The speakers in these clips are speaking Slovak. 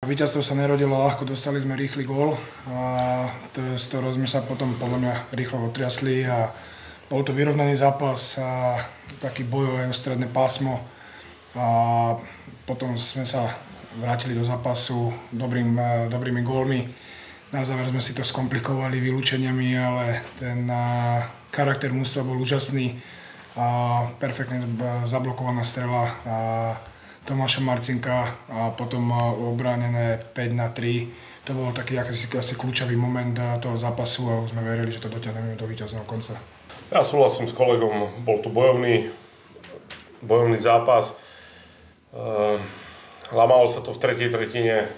Víťazstvo sa nerodilo ľahko, dostali sme rýchly gól a z toho sme sa potom podľa mňa rýchlo otriasli a bol to vyrovnaný zápas a taký bojové stredné pásmo a potom sme sa vrátili do zápasu dobrými gólmi. Na záver sme si to skomplikovali vylúčeniami, ale ten charakter mužstva bol úžasný a perfektne zablokovaná strela Tomáša Marcinka a potom obránené 5-3. To bol taký asi kľúčový moment toho zápasu a už sme verili, že to dotiahneme do víťazného konca. Ja súhlasím s kolegom, bol to bojovný zápas. Lámalo sa to v tretej tretine.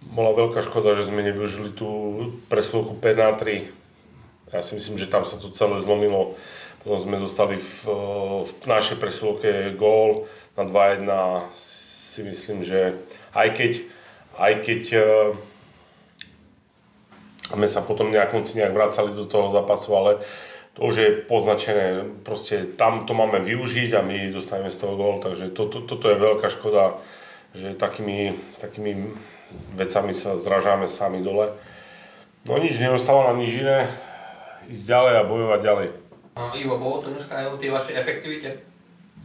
Bola veľká škoda, že sme nevyužili tú presilovku 5-3. Ja si myslím, že tam sa to celé zlomilo. Potom sme dostali v našej presilovke gól na 2-1. Si myslím, že aj keď sme sa potom na konci nejak vracali do toho zápasu, ale to už je poznačené. Proste tam to máme využiť a my dostaneme z toho gól. Takže toto je veľká škoda, že takými vecami sa zražáme sami dole. No nič, neostáva nám nič iné. Ísť ďalej a bojovať ďalej. Ivo, bolo to dneska aj o tej vašej efektivite?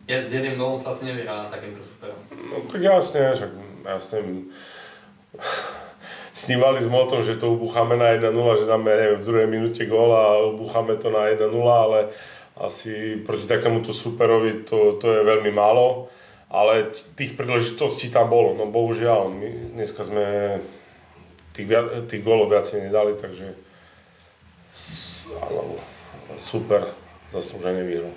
S jedným gólom sa asi nevyhrá na takýmto superom. No tak jasne. Snívali sme o tom, že to ubúchame na 1-0, že dáme v druhej minúte gól a ubúchame to na 1-0, ale asi proti takémuto superovi to je veľmi málo. Ale tých príležitostí tam bolo, no bohužiaľ, my dneska sme tých gólov viacej nedali, takže super, zaslúžene výhra.